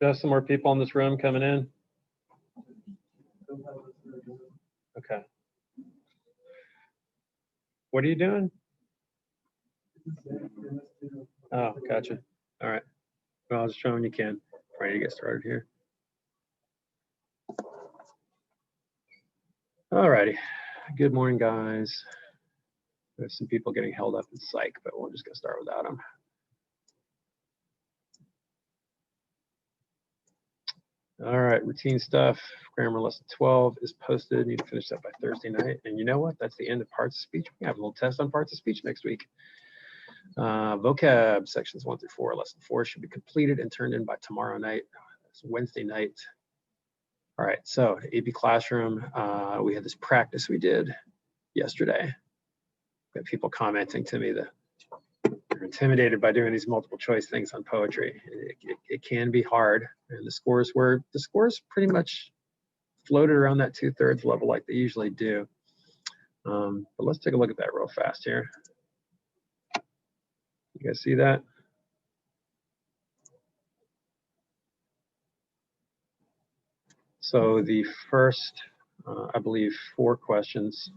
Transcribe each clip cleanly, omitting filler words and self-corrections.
Do you have some more people in this room coming in? Okay. What are you doing? Oh, gotcha. All right. Well, I'll just show when you can. Ready to get started here. All righty. Good morning, guys. There's some people getting held up in psych, but we'll just go start without them. All right, routine stuff. Grammar lesson 12 is posted. Need to finish that by Thursday night. And you know what? That's the end of parts of speech. We have a little test on parts of speech next week. Vocab sections 1 through 4. Lesson 4 should be completed and turned in by tomorrow night. It's Wednesday night. All right, so AP Classroom, we had this practice we did yesterday. We had people commenting to me that they're intimidated by doing these multiple choice things on poetry. It can be hard, and the scores pretty much floated around that 2/3 level like they usually do. But let's take a look at that real fast here. You guys see that? So the first, I believe, 4 questions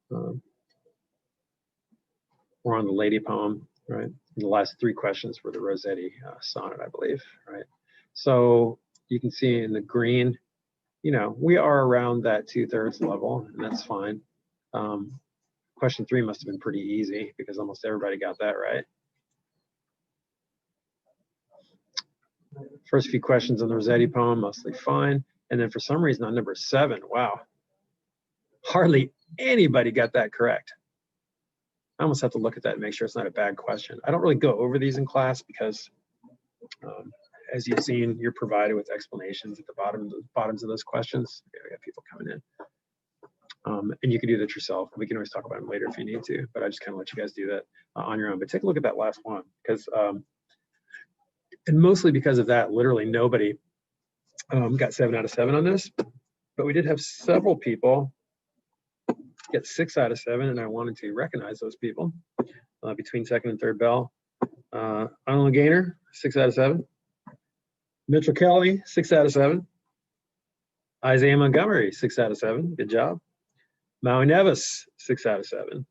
were on the lady poem, right? And the last 3 questions were the Rossetti sonnet, I believe, right? So you can see in the green, you know, we are around that 2/3 level, and that's fine. Question 3 must have been pretty easy because almost everybody got that right. First few questions on the Rossetti poem, mostly fine. And then for some reason on number 7, wow, hardly anybody got that correct. I almost have to look at that and make sure it's not a bad question. I don't really go over these in class because as you've seen, you're provided with explanations at the bottoms of those questions. Okay, we got people coming in. And you can do that yourself. We can always talk about them later if you need to, but I just kind of let you guys do that on your own. But take a look at that last one, because, and mostly because of that, literally nobody got 7 out of 7 on this, but we did have several people get 6 out of 7, and I wanted to recognize those people between second and third bell. Arnold Gaynor, 6 out of 7. Mitchell Kelly, 6 out of 7. Isaiah Montgomery, 6 out of 7. Good job. Maui Nevis, 6 out of 7.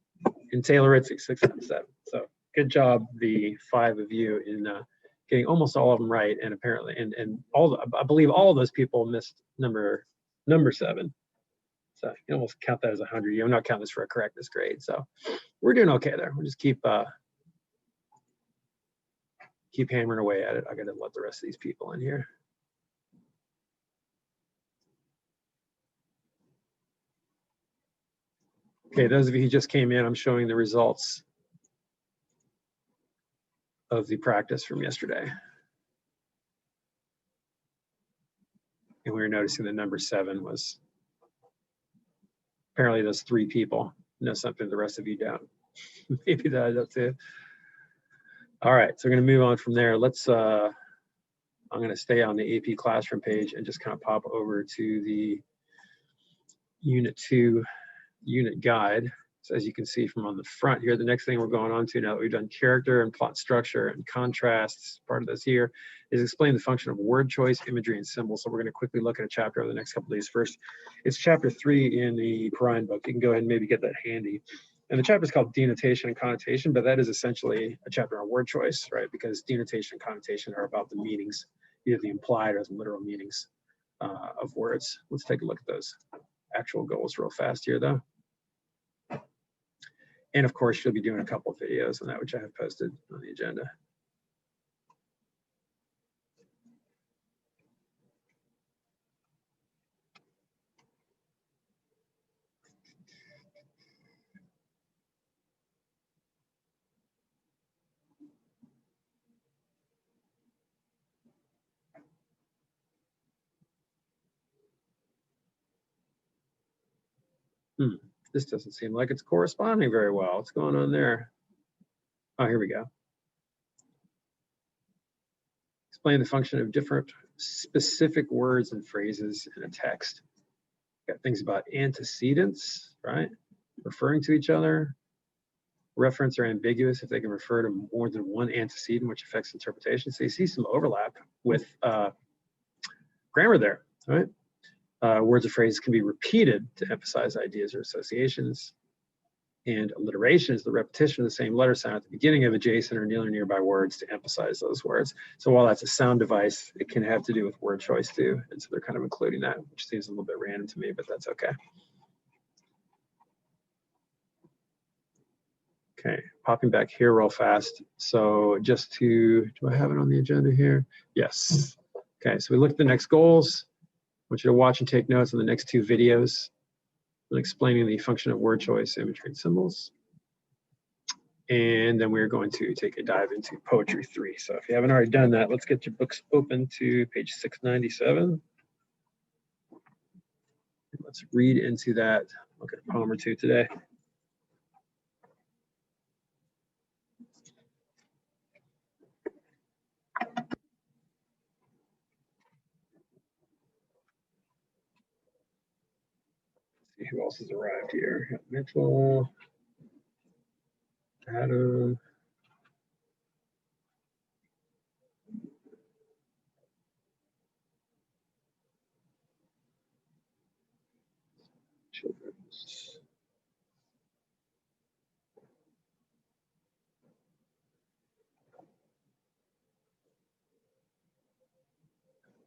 And Taylor Ritzy, 6 out of 7. So good job, the 5 of you, in getting almost all of them right. And apparently, and all, I believe all of those people missed number 7. So you can almost count that as 100. I'm not counting this for a correctness grade. So we're doing okay there. We'll just keep hammering away at it. I got to let the rest of these people in here. Okay, those of you who just came in, I'm showing the results of the practice from yesterday. And we were noticing that number 7 was apparently those 3 people know something the rest of you don't. Maybe that's it. All right, so we're going to move on from there. Let's, I'm going to stay on the AP Classroom page and just kind of pop over to the Unit 2 unit guide. So as you can see from on the front here, the next thing we're going on to now that we've done character and plot structure and contrasts, part of this here is explain the function of word choice, imagery, and symbols. So we're going to quickly look at a chapter over the next couple of days. First, it's chapter 3 in the Perrine book. You can go ahead and maybe get that handy. And the chapter is called Denotation and Connotation, but that is essentially a chapter on word choice, right? Because denotation and connotation are about the meanings, either the implied or the literal meanings of words. Let's take a look at those actual goals real fast here, though. And of course, you'll be doing a couple of videos on that, which I have posted on the agenda. This doesn't seem like it's corresponding very well. What's going on there? Oh, here we go. Explain the function of different specific words and phrases in a text. Got things about antecedents, right? Referring to each other. Referents are ambiguous if they can refer to more than one antecedent, which affects interpretation. So you see some overlap with grammar there, right? Words or phrases can be repeated to emphasize ideas or associations. And alliteration is the repetition of the same letter sound at the beginning of adjacent or nearby words to emphasize those words. So while that's a sound device, it can have to do with word choice too. And so they're kind of including that, which seems a little bit random to me, but that's okay. Okay, popping back here real fast. So just to, do I have it on the agenda here? Yes. Okay, so we look at the next goals. I want you to watch and take notes on the next two videos on explaining the function of word choice, imagery, and symbols. And then we're going to take a dive into Poetry 3. So if you haven't already done that, let's get your books open to page 697. Let's read into that. Look at a poem or two today. See who else has arrived here. Mitchell, Adam. Children's.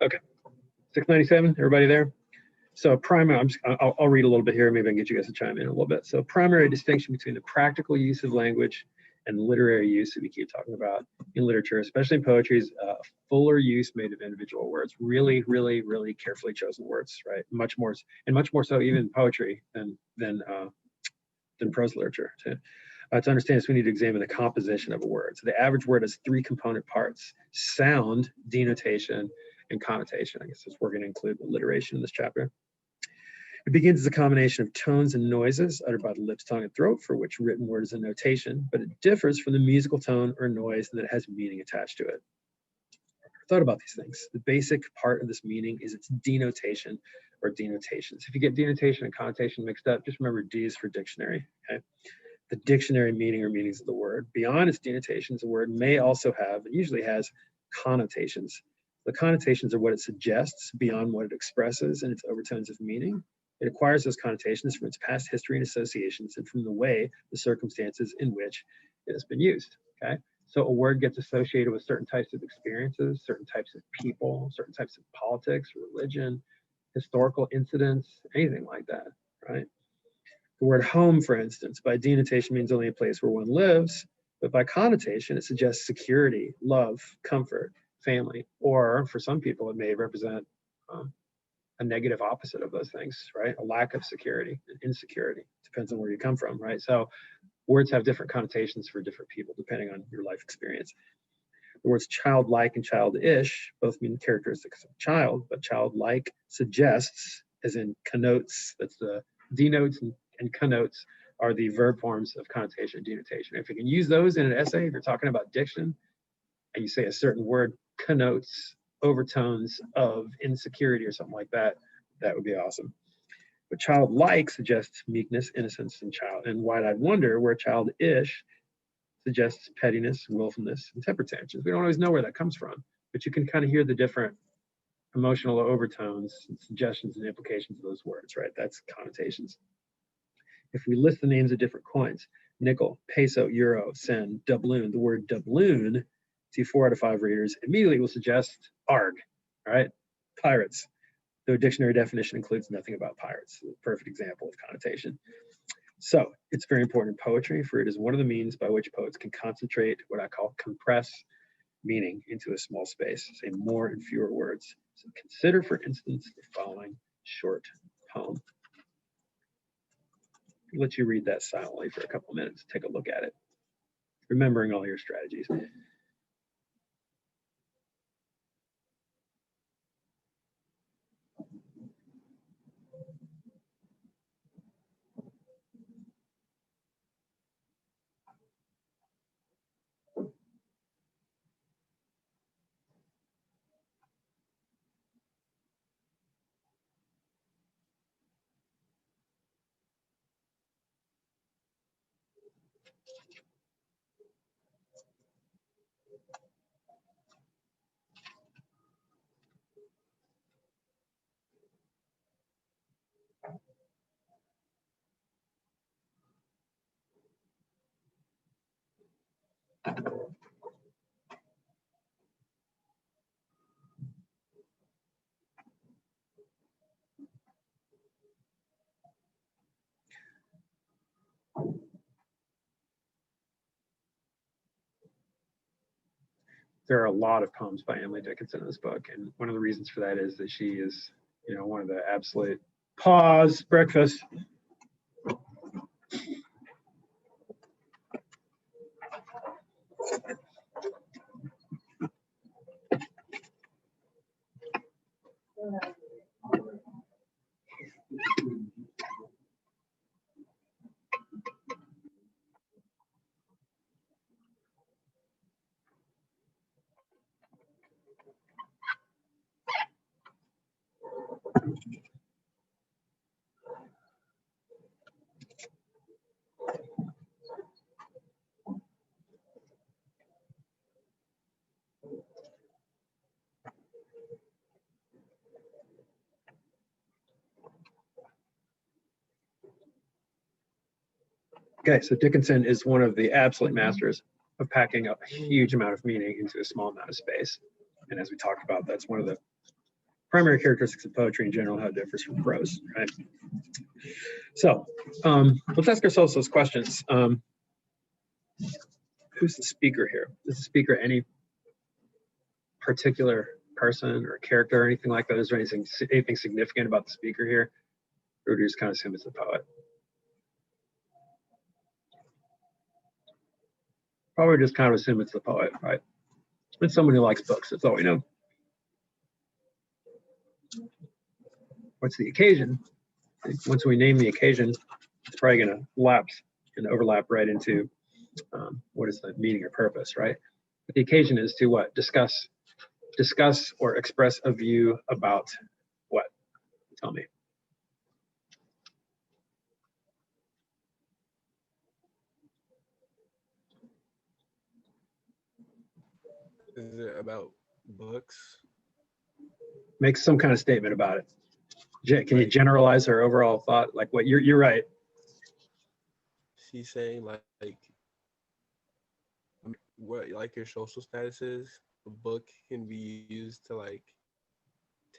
Okay, 697, everybody there? So primary, I'll read a little bit here, maybe I can get you guys to chime in a little bit. So primary distinction between the practical use of language and the literary use that we keep talking about in literature, especially in poetry, is a fuller use made of individual words, really, really, really carefully chosen words, right? Much more so even poetry than prose literature. To understand this, we need to examine the composition of a word. So the average word has three component parts: sound, denotation, and connotation. I guess we're going to include alliteration in this chapter. It begins as a combination of tones and noises uttered by the lips, tongue, and throat, for which written word is a notation, but it differs from the musical tone or noise in that it has meaning attached to it. I thought about these things. The basic part of this meaning is its denotation or denotations. If you get denotation and connotation mixed up, just remember D is for dictionary, okay? The dictionary meaning or meanings of the word. Beyond its denotations, a word may also have, and usually has, connotations. The connotations are what it suggests beyond what it expresses in its overtones of meaning. It acquires those connotations from its past history and associations and from the way, the circumstances in which it has been used, okay? So a word gets associated with certain types of experiences, certain types of people, certain types of politics, religion, historical incidents, anything like that, right? The word home, for instance, by denotation means only a place where one lives, but by connotation, it suggests security, love, comfort, family, or for some people, it may represent a negative opposite of those things, right? A lack of security, insecurity, depends on where you come from, right? So words have different connotations for different people, depending on your life experience. The words childlike and childish both mean characteristics of child, but childlike suggests, as in connotes, that's the denotes and connotes are the verb forms of connotation and denotation. If you can use those in an essay, if you're talking about diction, and you say a certain word connotes overtones of insecurity or something like that, that would be awesome. But childlike suggests meekness, innocence, and wide-eyed wonder, where childish suggests pettiness, willfulness, and temper tantrums. We don't always know where that comes from, but you can kind of hear the different emotional overtones and suggestions and implications of those words, right? That's connotations. If we list the names of different coins, nickel, peso, euro, sen, doubloon, the word doubloon to 4 out of 5 readers immediately will suggest arg, all right? Pirates. Though dictionary definition includes nothing about pirates. A perfect example of connotation. So it's very important in poetry, for it is one of the means by which poets can concentrate what I call compress meaning into a small space, say more in fewer words. So consider, for instance, the following short poem. I'll let you read that silently for a couple minutes. Take a look at it, remembering all your strategies. There are a lot of poems by Emily Dickinson in this book, and one of the reasons for that is that she is, you know, one of the absolute pause breakfast. Okay, so Dickinson is one of the absolute masters of packing a huge amount of meaning into a small amount of space. And as we talked about, that's one of the primary characteristics of poetry in general, how it differs from prose, right? So let's ask ourselves those questions. Who's the speaker here? Is the speaker any particular person or character or anything like that? Is there anything significant about the speaker here? Or do you just kind of assume it's the poet? Probably just kind of assume it's the poet, right? It's someone who likes books, that's all we know. What's the occasion? Once we name the occasion, it's probably going to lapse and overlap right into what is the meaning or purpose, right? But the occasion is to what? Discuss or express a view about what? Tell me. Is it about books? Make some kind of statement about it. Can you generalize her overall thought? Like what? You're right. She's saying like what like your social status is. A book can be used to like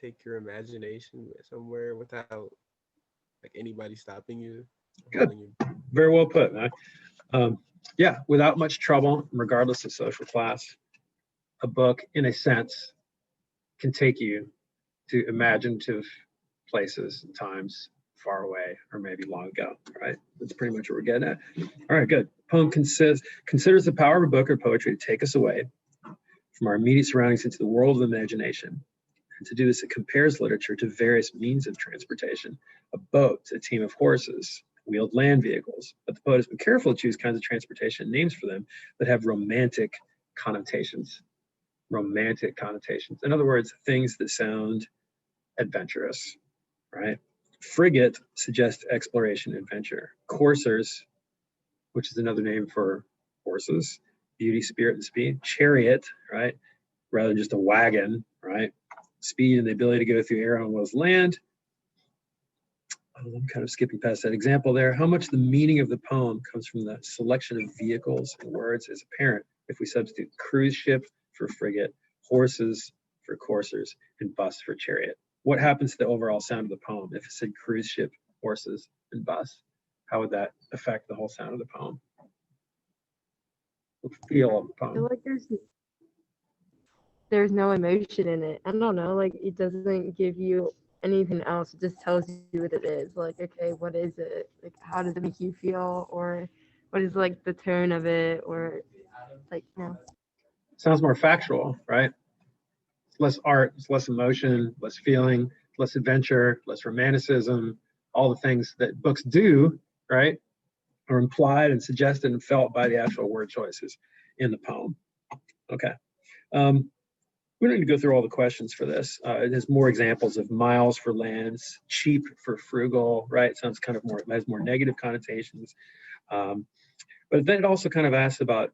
take your imagination somewhere without like anybody stopping you. Good. Very well put, man. Yeah, without much trouble, regardless of social class, a book, in a sense, can take you to imaginative places and times far away or maybe long ago, right? That's pretty much what we're getting at. All right, good. Poem considers the power of a book or poetry to take us away from our immediate surroundings into the world of imagination. And to do this, it compares literature to various means of transportation: a boat, a team of horses, wheeled land vehicles. But the poet has been careful to choose kinds of transportation names for them that have romantic connotations. Romantic connotations. In other words, things that sound adventurous, right? Frigate suggests exploration, adventure. Coursers, which is another name for horses, beauty, spirit, and speed. Chariot, right? Rather than just a wagon, right? Speed and the ability to go through air on Will's land. I'm kind of skipping past that example there. How much the meaning of the poem comes from the selection of vehicles and words is apparent if we substitute cruise ship for frigate, horses for coursers, and bus for chariot. What happens to the overall sound of the poem if it said cruise ship, horses, and bus? How would that affect the whole sound of the poem? The feel of the poem. I feel like there's no emotion in it. I don't know, like it doesn't give you anything else. It just tells you what it is. Like, okay, what is it? Like, how does it make you feel? Or what is like the tone of it? Or like, no. Sounds more factual, right? It's less art, it's less emotion, less feeling, less adventure, less romanticism, all the things that books do, right? Are implied and suggested and felt by the actual word choices in the poem. Okay. We don't need to go through all the questions for this. It has more examples of miles for lands, cheap for frugal, right? It sounds kind of more, it has more negative connotations. But then it also kind of asks about,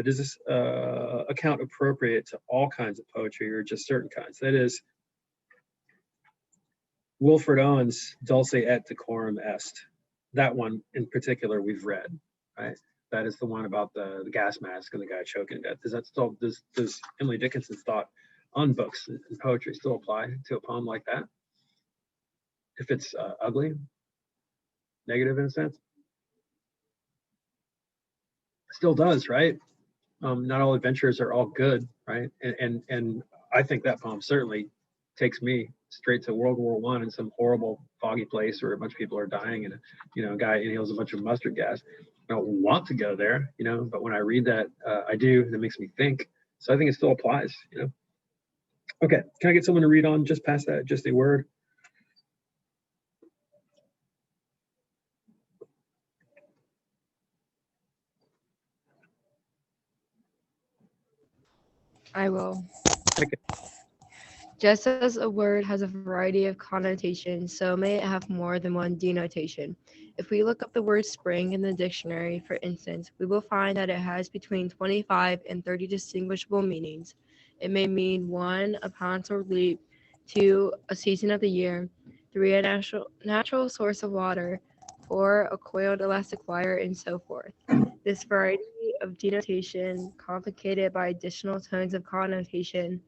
does this account appropriate to all kinds of poetry or just certain kinds? That is, Wilfred Owen's Dulce et decorum est. That one in particular we've read, right? That is the one about the gas mask and the guy choking to death. Does that still, does Emily Dickinson's thought on books and poetry still apply to a poem like that? If it's ugly, negative in a sense? Still does, right? Not all adventures are all good, right? And I think that poem certainly takes me straight to World War I in some horrible foggy place where a bunch of people are dying and a guy inhales a bunch of mustard gas. I don't want to go there, but when I read that, I do, and it makes me think. So I think it still applies, Okay, can I get someone to read on just past that, just a word? I will. Okay. Just as a word has a variety of connotations, so may it have more than one denotation. If we look up the word spring in the dictionary, for instance, we will find that it has between 25 and 30 distinguishable meanings. It may mean 1, a pounce or leap, 2, a season of the year, 3, a natural source of water, 4, a coiled elastic wire, and so forth. This variety of denotation, complicated by additional tones of connotation,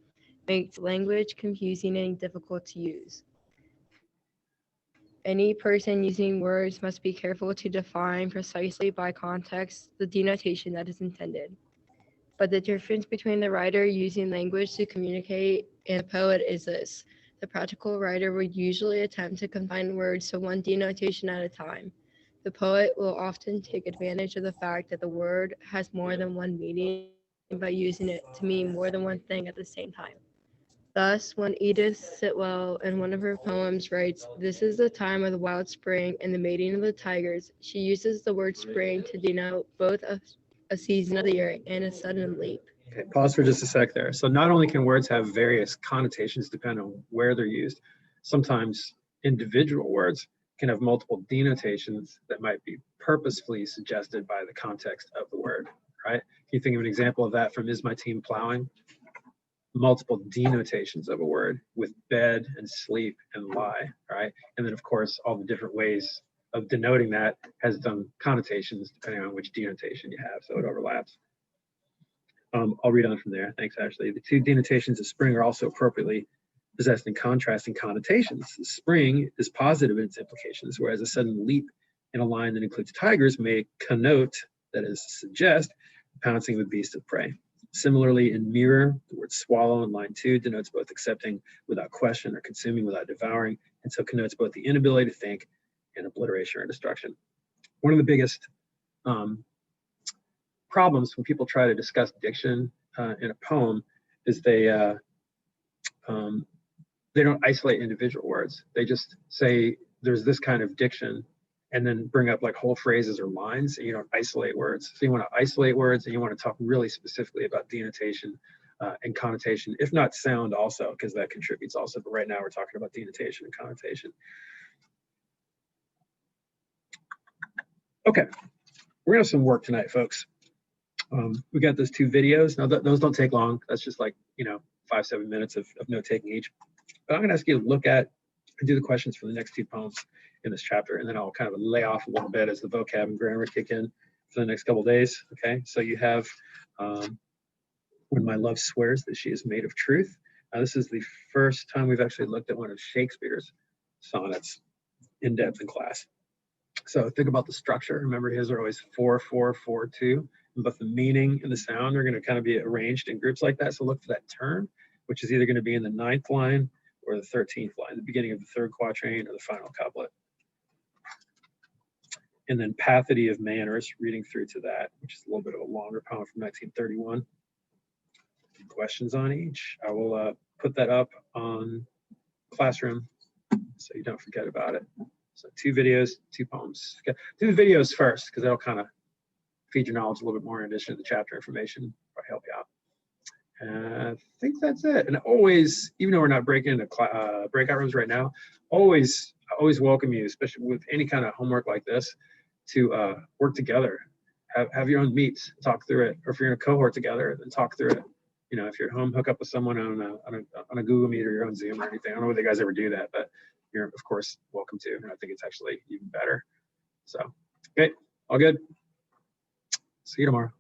makes language confusing and difficult to use. Any person using words must be careful to define precisely by context the denotation that is intended. But the difference between the writer using language to communicate and the poet is this. The practical writer would usually attempt to confine words to one denotation at a time. The poet will often take advantage of the fact that the word has more than one meaning by using it to mean more than one thing at the same time. Thus, when Edith Sitwell in one of her poems writes, "This is the time of the wild spring and the mating of the tigers," she uses the word spring to denote both a season of the year and a sudden leap. Okay, pause for just a sec there. So not only can words have various connotations depending on where they're used, sometimes individual words can have multiple denotations that might be purposefully suggested by the context of the word, right? Can you think of an example of that from Is My Team Plowing? Multiple denotations of a word with bed and sleep and lie, right? And then of course, all the different ways of denoting that has some connotations depending on which denotation you have, so it overlaps. I'll read on from there. Thanks, Ashley. The two denotations of spring are also appropriately possessed in contrasting connotations. The spring is positive in its implications, whereas a sudden leap in a line that includes tigers may connote, that is, suggest, pouncing with beasts of prey. Similarly, in mirror, the word swallow in line 2 denotes both accepting without question or consuming without devouring, and so connotes both the inability to think and obliteration or destruction. One of the biggest problems when people try to discuss diction in a poem is they don't isolate individual words. They just say there's this kind of diction and then bring up like whole phrases or lines, and you don't isolate words. So you want to isolate words and you want to talk really specifically about denotation and connotation, if not sound also, because that contributes also. But right now we're talking about denotation and connotation. Okay, we're gonna have some work tonight, folks. We got those 2 videos. Now those don't take long. That's just like 5-7 minutes of note taking each. But I'm gonna ask you to look at and do the questions for the next 2 poems in this chapter, and then I'll kind of lay off a little bit as the vocab and grammar kick in for the next couple of days. Okay, so you have When My Love Swears That She Is Made of Truth. Now this is the first time we've actually looked at one of Shakespeare's sonnets in depth in class. So think about the structure. Remember, his are always 4-4-4-2. But the meaning and the sound are going to kind of be arranged in groups like that. So look for that turn, which is either going to be in the 9th line or the 13th line, the beginning of the 3rd quatrain or the final couplet. And then Pathity of Manners, reading through to that, which is a little bit of a longer poem from 1931. Questions on each. I will put that up on Classroom so you don't forget about it. So 2 videos, 2 poems. Okay. Do the videos first because that'll kind of feed your knowledge a little bit more in addition to the chapter information. Probably help you out. And I think that's it. And always, even though we're not breaking into breakout rooms right now, I always welcome you, especially with any kind of homework like this, to work together. Have your own meets, talk through it. Or if you're in a cohort together, then talk through it. If you're at home, hook up with someone on a Google Meet or your own Zoom or anything. I don't know whether you guys ever do that, but you're of course welcome to. And I think it's actually even better. So, okay, all good. See you tomorrow.